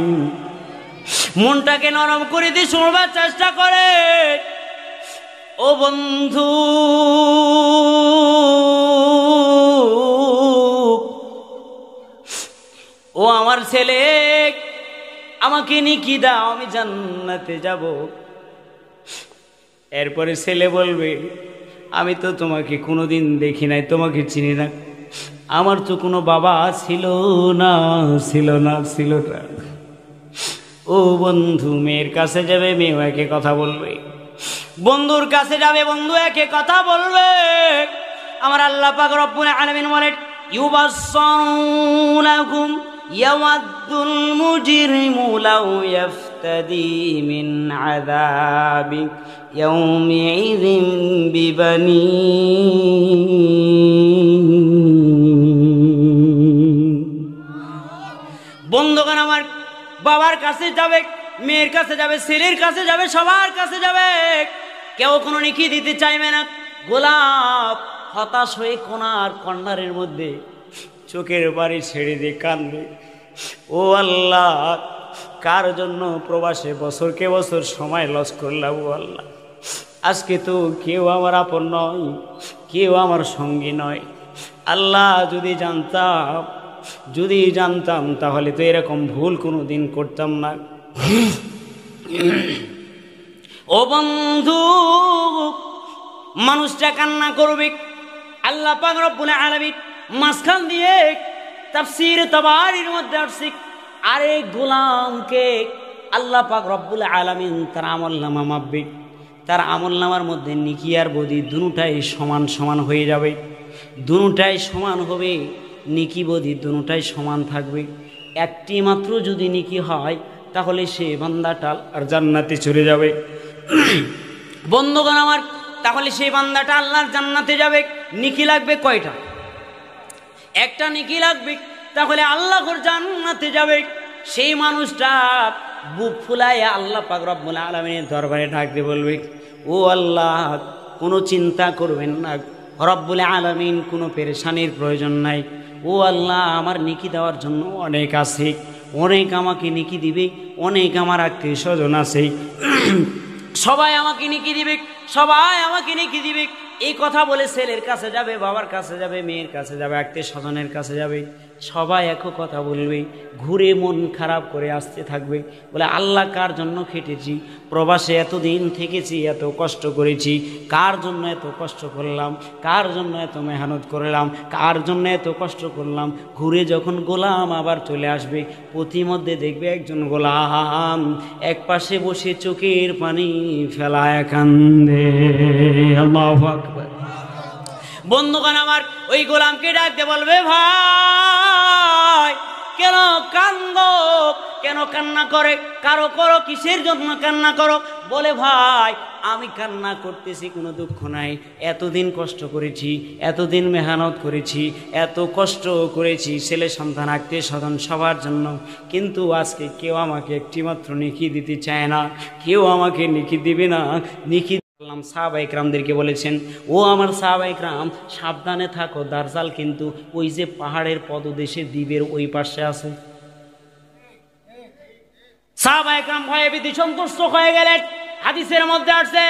মনটাকে নরম করে দিয়ে শুনবার চেষ্টা করে। ও বন্ধু, ও আমার ছেলে, আমাকে নিকি দাও, আমি জান্নাতে যাব। এরপরে ছেলে বলবে, আমি তো তোমাকে কোনোদিন দেখি নাই, তোমাকে চিনি না, আমার তো কোনো বাবা ছিল না, ছিল না, ছিল না। ও বন্ধু, মেয়ের কাছে যাবে, মেয়েও একে কথা বলবে। বন্ধুর কাছে যাবে, বন্ধু একে কথা বলবে। আমার আল্লাহ পাক রব্বুল আলামিন বলেন, ইউবাসসিরুনাকুম ইয়াওয়াদ্দুল মুজরিমু লাউ ইফতাদি মিন আযাবি ইয়াউমিইযিন বিবানি। বন্ধুগণ, আমার বাবার কাছে যাবে, মেয়ের কাছে যাবে, ছেলের কাছে যাবে, সবার কাছে যাবে, কেউ কোনো নিকি দিতে চাইবে না। গোলাপ হতাশ হয়ে কোনার কর্নারের মধ্যে চোখের বাড়ি ছেড়ে দিয়ে কাঁদবে। ও আল্লাহ, কার জন্য প্রবাসে বছরকে বছর সময় লস করলাম। ও আল্লাহ, আজকে তো কেউ আমার আপন নয়, কেউ আমার সঙ্গী নয়। আল্লাহ, যদি জানতাম তাহলে তো এরকম ভুল কোনো দিন করতাম না। ও বন্ধু, মানুষটা কান্না করবে। আল্লাহ পাক রব্বুল আলামিন মাঝখান দিয়ে তাফসীর তাবারীর মধ্যে আসছে, আরে গোলামকে আল্লাহ পাক রব্বুল আলামিন তার আমলনামা মাপবে। তার আমলনামার মধ্যে নেকি আর বদি দুটোটাই সমান সমান হয়ে যাবে, দুটোটাই সমান হবে। নেকি বদি দুটোটাই সমান থাকবে। একটি মাত্র যদি নেকি হয় তাহলে সে বান্দাটা আর জান্নাতে চলে যাবে। বন্ধুগণ আমার, তাহলে সেই বান্দাটা আল্লাহর জান্নাতে যাবে। নেকি লাগবে কয়টা? একটা নেকি লাগবে, তাহলে আল্লাহর জান্নাতে যাবে। সেই মানুষটা বুক ফুলাইয়া আল্লাহ পাক রব্বুল আলামিনের দরবারে ডাকতে বলবে, ও আল্লাহ, কোনো চিন্তা করবেন না, রব্বুল আলামিন কোনো পেরেশানির প্রয়োজন নাই। ও আল্লাহ, আমার নেকি দেওয়ার জন্য অনেক আছে, অনেক আমাকে নেকি দিবে, অনেক আমার আত্মীয় স্বজন আছে, সবাই আমাকে নেকি দিবে, সবাই আমাকে নেকি দিবে। এই কথা বলে ছেলের কাছে যাবে, বাবার কাছে যাবে, মেয়ের কাছে যাবে, আত্মীয় স্বজনের কাছে যাবে, সবাই একই কথা বলবে। ঘুরে মন খারাপ করে আসতে থাকবে, বলে আল্লাহ, কার জন্য খেটেছি, প্রবাসে এতদিন থেকেছি, এত কষ্ট করেছি, কার জন্য এত কষ্ট করলাম, কার জন্য এত মেহনত করলাম, কার জন্য এত কষ্ট করলাম। ঘুরে যখন গোলাম আবার চলে আসবে, প্রতিমধ্যে দেখবে একজন গোলাম এক পাশে বসে চোখের পানি ফেলায় কান্দে। আল্লাহু আকবার। বন্ধুগণ আমার, ওই গোলামকে ডাকতে বলবে, ভাই কেন কান্দো, কেন কান্না করে, কারো করো, কিসের জন্য কান্না করো? বলে, ভাই আমি কান্না করতেছি, কোনো দুঃখ নাই, এতদিন কষ্ট করেছি, এতদিন মেহনত করেছি, এত কষ্ট করেছি ছেলে সন্তান আত্মীয় স্বজন সবার জন্য, কিন্তু আজকে কেউ আমাকে একটিমাত্র নেকি দিতে চায় না, কেউ আমাকে নেকি দিবে না। নেকি সাহাবা ইকরামদেরকে বলেছেন, ও আমার সাহাবা ইকরাম, সাবধানে থাকো, দাজ্জাল কিন্তু ওই যে পাহাড়ের পদদেশে দ্বীপের ওই পাশে আছে। সাহাবা ইকরাম ভয়ে ভীতি সন্তুষ্ট হয়ে গেলেন। হাদিসের মধ্যে আসছে,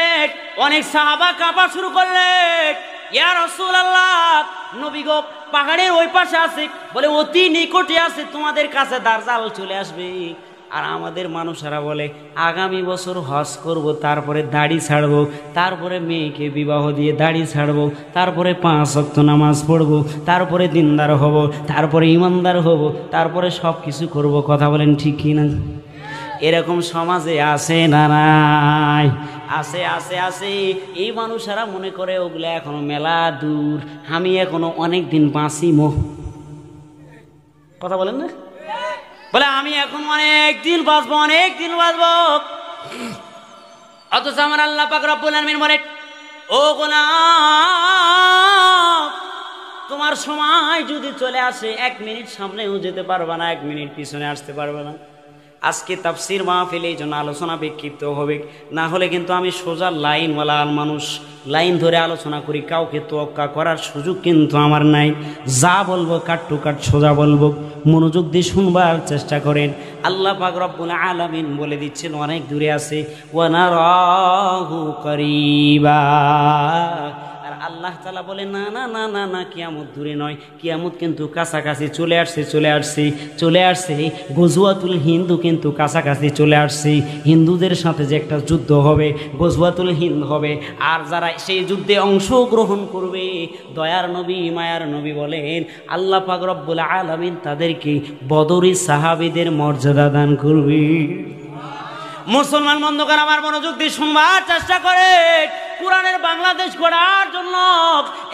অনেক সাহাবা কাঁপা শুরু করলেন, ইয়া রাসূলুল্লাহ, নবী গো, পাহাড়ের ওই পাশে আছে, বলে অতি নিকটে আছে, তোমাদের কাছে দাজ্জাল চলে আসবে। আর আমাদের মানুষেরা বলে, আগামী বছর হজ করব, তারপরে দাড়ি ছাড়বো, তারপরে মেয়েকে বিবাহ দিয়ে দাড়ি ছাড়বো, তারপরে 5 ওয়াক্ত নামাজ পড়বো, তারপরে দিনদার হব, তারপরে ইমানদার হব, তারপরে সব কিছু করবো। কথা বলেন ঠিক কি না? এরকম সমাজে আছে না নাই? আছে, আছে, আছে। এই মানুষেরা মনে করে ওগুলা এখনো মেলা দূর, আমি এখনো অনেক দিন বাঁচিমো। কথা বলেন না? বলে আমি এখন অনেক দিন বাঁচবো, অনেক দিন বাঁচবো। অথচ আমার আল্লাহ পাক রব্বুল আলামিন বলে, ও গোলাম, তোমার সময় যদি চলে আসে 1 মিনিট সামনেও যেতে পারবে না, 1 মিনিট পিছনে আসতে পারবে না। আজকে তাফসীর মাহফিল এই জন্য আলোচনা বিক্ষিপ্ত হবে, না হলে কিন্তু আমি সোজা লাইনওয়ালা মানুষ, লাইন ধরে আলোচনা করি, কাউকে তোয়াক্কা করার সুযোগ কিন্তু আমার নাই। যা বলবো কাট টু কাট সোজা বলবো, মনোযোগ দিয়ে শুনবার চেষ্টা করেন। আল্লাহ পাক রব্বুল আলামিন বলে দিচ্ছেন অনেক দূরে আছে, ওয়া নারাহু করিবা। আর আল্লাহ তাআলা বলে না না না না না, কিয়ামত দূরে নয়, কিয়ামত কিন্তু কাছাকাছি চলে আসছে, চলে আসছে, চলে আসছে। গজওয়াতুল হিন্দ কিন্তু কাছাকাছি চলে আসছে। হিন্দুদের সাথে যে একটা যুদ্ধ হবে, গজওয়াতুল হিন্দ হবে, আর যারা সেই যুদ্ধে অংশগ্রহণ করবে, দয়ার নবী মায়ার নবী বলেন আল্লাহ পাক রব্বুল আলামিন তাদেরকে বদরি সাহাবীদের মর্যাদা দান করবে। মুসলমান বন্ধুগণ আমার মনোযোগ দিয়ে শুনবার চেষ্টা করে। কোরআনের বাংলাদেশ গড়ার জন্য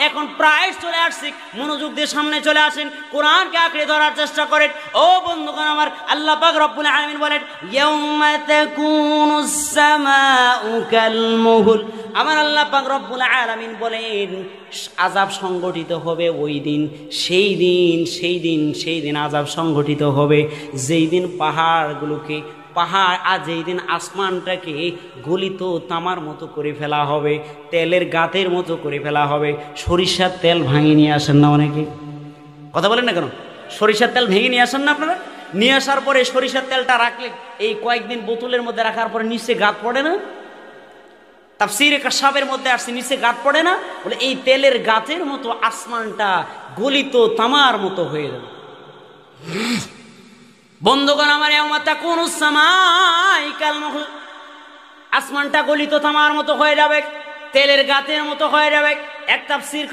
এখন প্রায় চলে আসছে, মনোযোগ দিয়ে সামনে চলে আসেন, কোরআনকে আঁকড়ে ধরার চেষ্টা করেন। ও বন্ধুগণ আমার, আল্লাহ পাক রব্বুল আলামিন বলেন ইয়াউমা তাকুনুস সামাউ কাল মুহল। আমার আল্লাহ পাক রব্বুল আলামিন বলেন আযাব সংগঠিত হবে ওই দিন, সেই দিন আযাব সংগঠিত হবে যেই দিন পাহাড়গুলোকে আর যেই দিন আসমানটাকে গলিত তামার মতো করে ফেলা হবে, তেলের গাতের মতো করে ফেলা হবে। সরিষার তেল ভাঙিয়ে নিয়ে আসেন না অনেকে? কথা বলেন না কেন? সরিষার তেল ভেঙে নিয়ে আসেন না আপনারা? নিয়ে আসার পরে সরিষার তেলটা রাখলে এই কয়েকদিন বোতলের মধ্যে রাখার পরে নিচে গাত পড়ে না? তাফসীরে কাশাফের মধ্যে আসছে নিচে গাত পড়ে না? বলে এই তেলের গাতের মতো আসমানটা গলিত তামার মতো হয়ে যাবে। বন্ধুগণ আমার, ইয়াউমা তাকুনুস সামাউ কাল মুহল, আসমানটা গলিত তামার মতো হয়ে যাবে, তেলের গাতের মতো হয়ে যাবে। এক তাফসীর